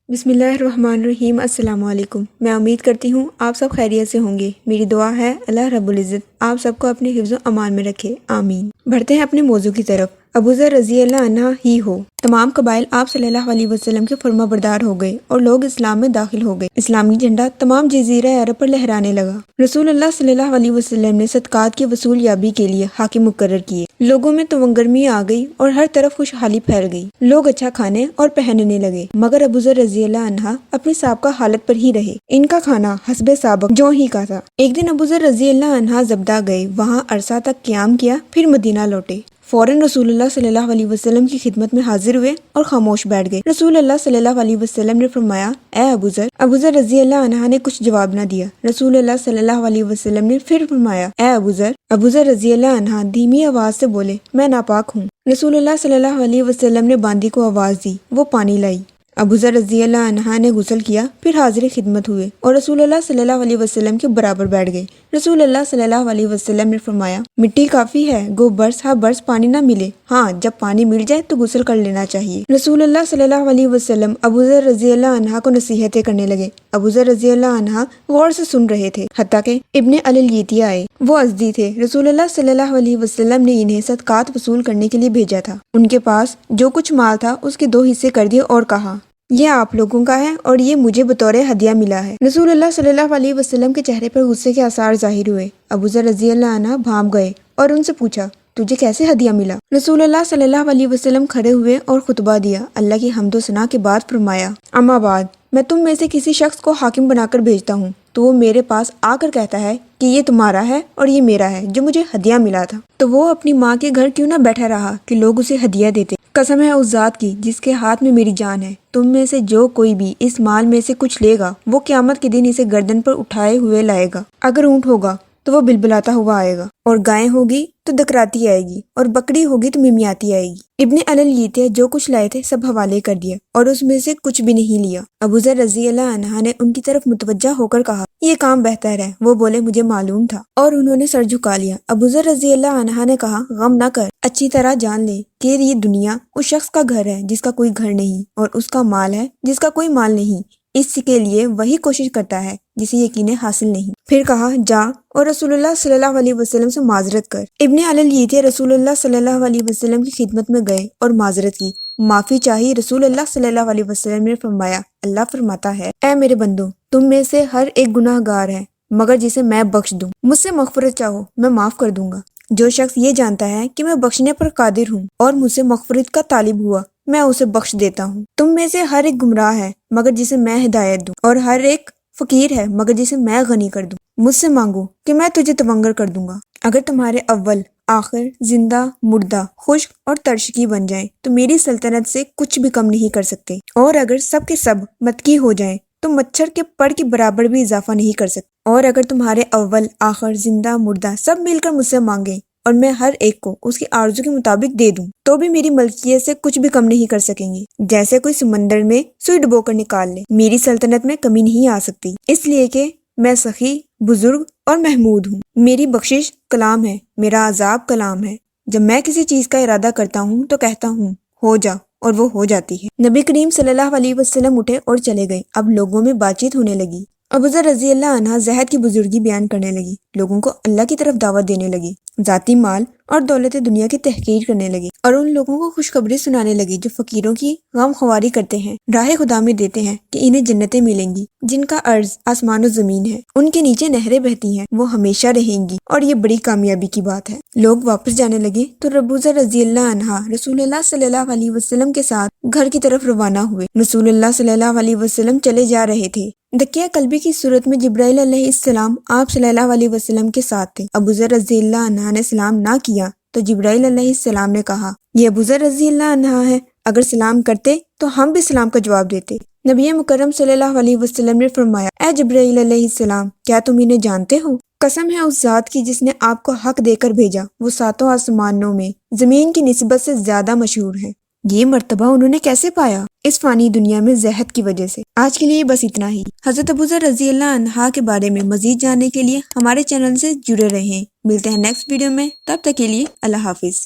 بسم اللہ الرحمن الرحیم۔ السلام علیکم۔ میں امید کرتی ہوں آپ سب خیریت سے ہوں گے۔ میری دعا ہے اللہ رب العزت آپ سب کو اپنے حفظ و امان میں رکھے، آمین۔ بڑھتے ہیں اپنے موضوع کی طرف۔ ابو ذر رضی اللہ عنہ ہی ہو، تمام قبائل آپ صلی اللہ علیہ وسلم کے فرما بردار ہو گئے اور لوگ اسلام میں داخل ہو گئے۔ اسلامی جھنڈا تمام جزیرہ عرب پر لہرانے لگا۔ رسول اللہ صلی اللہ علیہ وسلم نے صدقات کی وصول یابی کے لیے حاکم مقرر کیے۔ لوگوں میں تونگرمی آ گئی اور ہر طرف خوشحالی پھیل گئی۔ لوگ اچھا کھانے اور پہننے لگے، مگر ابو ذر رضی اللہ عنہ اپنی سابقہ حالت پر ہی رہے۔ ان کا کھانا حسب سابق جو ہی کا تھا۔ ایک دن ابو ذر رضی اللہ عنہ زبدہ گئے، وہاں عرصہ تک قیام کیا، پھر مدینہ لوٹے۔ فوراً رسول اللہ صلی اللہ علیہ وسلم کی خدمت میں حاضر ہوئے اور خاموش بیٹھ گئے۔ رسول اللہ صلی اللہ علیہ وسلم نے فرمایا، اے ابو ذر۔ ابو ذر رضی اللہ عنہ نے کچھ جواب نہ دیا۔ رسول اللہ صلی اللہ علیہ وسلم نے پھر فرمایا، اے ابو ذر۔ ابو ذر رضی اللہ عنہ دھیمی آواز سے بولے، میں ناپاک ہوں۔ رسول اللہ صلی اللہ علیہ وسلم نے باندی کو آواز دی، وہ پانی لائی۔ ابو ذر رضی اللہ عنہ نے غسل کیا، پھر حاضر خدمت ہوئے اور رسول اللہ صلی اللہ علیہ وسلم کے برابر بیٹھ گئے۔ رسول اللہ صلی اللہ علیہ وسلم نے فرمایا، مٹی کافی ہے، گو برس ہاں برس پانی نہ ملے، ہاں جب پانی مل جائے تو غسل کر لینا چاہیے۔ رسول اللہ صلی اللہ علیہ وسلم ابو ذر رضی اللہ عنہ کو نصیحتیں کرنے لگے۔ ابو ذر رضی اللہ عنہ غور سے سن رہے تھے، حتیٰ کہ ابن الیلیتی آئے۔ وہ ازدی تھے۔ رسول اللہ صلی اللہ علیہ وسلم نے انہیں صدقات وصول کرنے کے لیے بھیجا تھا۔ ان کے پاس جو کچھ مال تھا اس کے 2 حصے کر دیے اور کہا، یہ آپ لوگوں کا ہے اور یہ مجھے بطور ہدیہ ملا ہے۔ رسول اللہ صلی اللہ علیہ وسلم کے چہرے پر غصے کے آثار ظاہر ہوئے۔ ابو ذر رضی اللہ عنہ بھانپ گئے اور ان سے پوچھا، تجھے کیسے ہدیہ ملا؟ رسول اللہ صلی اللہ علیہ وسلم کھڑے ہوئے اور خطبہ دیا۔ اللہ کی حمد و ثنا کے بعد فرمایا، اما بعد، میں تم میں سے کسی شخص کو حاکم بنا کر بھیجتا ہوں تو وہ میرے پاس آ کر کہتا ہے کہ یہ تمہارا ہے اور یہ میرا ہے جو مجھے ہدیہ ملا تھا، تو وہ اپنی ماں کے گھر کیوں نہ بیٹھا رہا کہ لوگ اسے ہدیہ دیتے۔ قسم ہے اس ذات کی جس کے ہاتھ میں میری جان ہے، تم میں سے جو کوئی بھی اس مال میں سے کچھ لے گا وہ قیامت کے دن اسے گردن پر اٹھائے ہوئے لائے گا۔ اگر اونٹ ہوگا تو وہ بلبلاتا ہوا آئے گا، اور گائے ہوگی تو دکراتی آئے گی، اور بکری ہوگی تو ممیاتی آئے گی۔ ابن الیلیتی جو کچھ لائے تھے سب حوالے کر دیا اور اس میں سے کچھ بھی نہیں لیا۔ ابو ذر رضی اللہ عنہ نے ان کی طرف متوجہ ہو کر کہا، یہ کام بہتر ہے۔ وہ بولے، مجھے معلوم تھا، اور انہوں نے سر جھکا لیا۔ ابو ذر رضی اللہ عنہ نے کہا، غم نہ کر، اچھی طرح جان لے کہ یہ دنیا اس شخص کا گھر ہے جس کا کوئی گھر نہیں، اور اس کا مال ہے جس کا کوئی مال نہیں۔ اس کے لیے وہی کوشش کرتا ہے جسے یقین حاصل نہیں۔ پھر کہا، جا اور رسول اللہ صلی اللہ علیہ وسلم سے معذرت کر۔ ابن الیلیتی رسول اللہ صلی اللہ علیہ وسلم کی خدمت میں گئے اور معذرت کی، معافی چاہی۔ رسول اللہ صلی اللہ علیہ وسلم نے فرمایا، اللہ فرماتا ہے، اے میرے بندو، تم میں سے ہر ایک گناہ گار ہے مگر جسے میں بخش دوں۔ مجھ سے مغفرت چاہو، میں معاف کر دوں گا۔ جو شخص یہ جانتا ہے کہ میں بخشنے پر قادر ہوں اور مجھ سے مغفرت کا طالب ہوا، میں اسے بخش دیتا ہوں۔ تم میں سے ہر ایک گمراہ ہے مگر جسے میں ہدایت دوں، اور ہر ایک فقیر ہے مگر جسے میں غنی کر دوں۔ مجھ سے مانگو کہ میں تجھے تونگر کر دوں گا۔ اگر تمہارے اول آخر زندہ مردہ خشک اور ترشکی بن جائیں تو میری سلطنت سے کچھ بھی کم نہیں کر سکتے، اور اگر سب کے سب متکی ہو جائیں تو مچھر کے پر کے برابر بھی اضافہ نہیں کر سکتے، اور اگر تمہارے اول آخر زندہ مردہ سب مل کر مجھ سے مانگیں اور میں ہر ایک کو اس کی آرزو کے مطابق دے دوں تو بھی میری ملکیت سے کچھ بھی کم نہیں کر سکیں گے۔ جیسے کوئی سمندر میں سوئی ڈبو کر نکال لے، میری سلطنت میں کمی نہیں آ سکتی، اس لیے کہ میں سخی، بزرگ اور محمود ہوں۔ میری بخشش کلام ہے، میرا عذاب کلام ہے۔ جب میں کسی چیز کا ارادہ کرتا ہوں تو کہتا ہوں، ہو جا، اور وہ ہو جاتی ہے۔ نبی کریم صلی اللہ علیہ وسلم اٹھے اور چلے گئے۔ اب لوگوں میں بات چیت ہونے لگی۔ ابو ذر رضی اللہ عنہ زہد کی بزرگی بیان کرنے لگی، لوگوں کو اللہ کی طرف دعوت دینے لگی، ذاتی مال اور دولت دنیا کی تحقیر کرنے لگی، اور ان لوگوں کو خوشخبری سنانے لگی جو فقیروں کی غم خواری کرتے ہیں، راہ خدا میں دیتے ہیں کہ انہیں جنتیں ملیں گی جن کا عرض آسمان و زمین ہے، ان کے نیچے نہریں بہتی ہیں، وہ ہمیشہ رہیں گی، اور یہ بڑی کامیابی کی بات ہے۔ لوگ واپس جانے لگے تو ابو ذر رضی اللہ عنہ رسول اللہ صلی اللہ علیہ وسلم کے ساتھ گھر کی طرف روانہ ہوئے۔ رسول اللہ صلی اللہ علیہ وسلم چلے جا رہے تھے۔ دکیہ قلبی کی صورت میں جبرائیل علیہ السلام آپ صلی اللہ علیہ وسلم کے ساتھ تھے۔ ابو ذر رضی اللہ عنہ نے سلام نہ کیا تو جبرائیل علیہ السلام نے کہا، یہ ابو ذر رضی اللہ عنہ ہے، اگر سلام کرتے تو ہم بھی سلام کا جواب دیتے۔ نبی مکرم صلی اللہ علیہ وسلم نے فرمایا، اے جبرائیل علیہ السلام، کیا تم انہیں جانتے ہو؟ قسم ہے اس ذات کی جس نے آپ کو حق دے کر بھیجا، وہ 7 آسمانوں میں زمین کی نسبت سے زیادہ مشہور ہے۔ یہ مرتبہ انہوں نے کیسے پایا؟ اس فانی دنیا میں زہد کی وجہ سے۔ آج کے لیے بس اتنا ہی۔ حضرت ابو ذر رضی اللہ عنہ کے بارے میں مزید جاننے کے لیے ہمارے چینل سے جڑے رہیں۔ ملتے ہیں نیکسٹ ویڈیو میں، تب تک کے لیے اللہ حافظ۔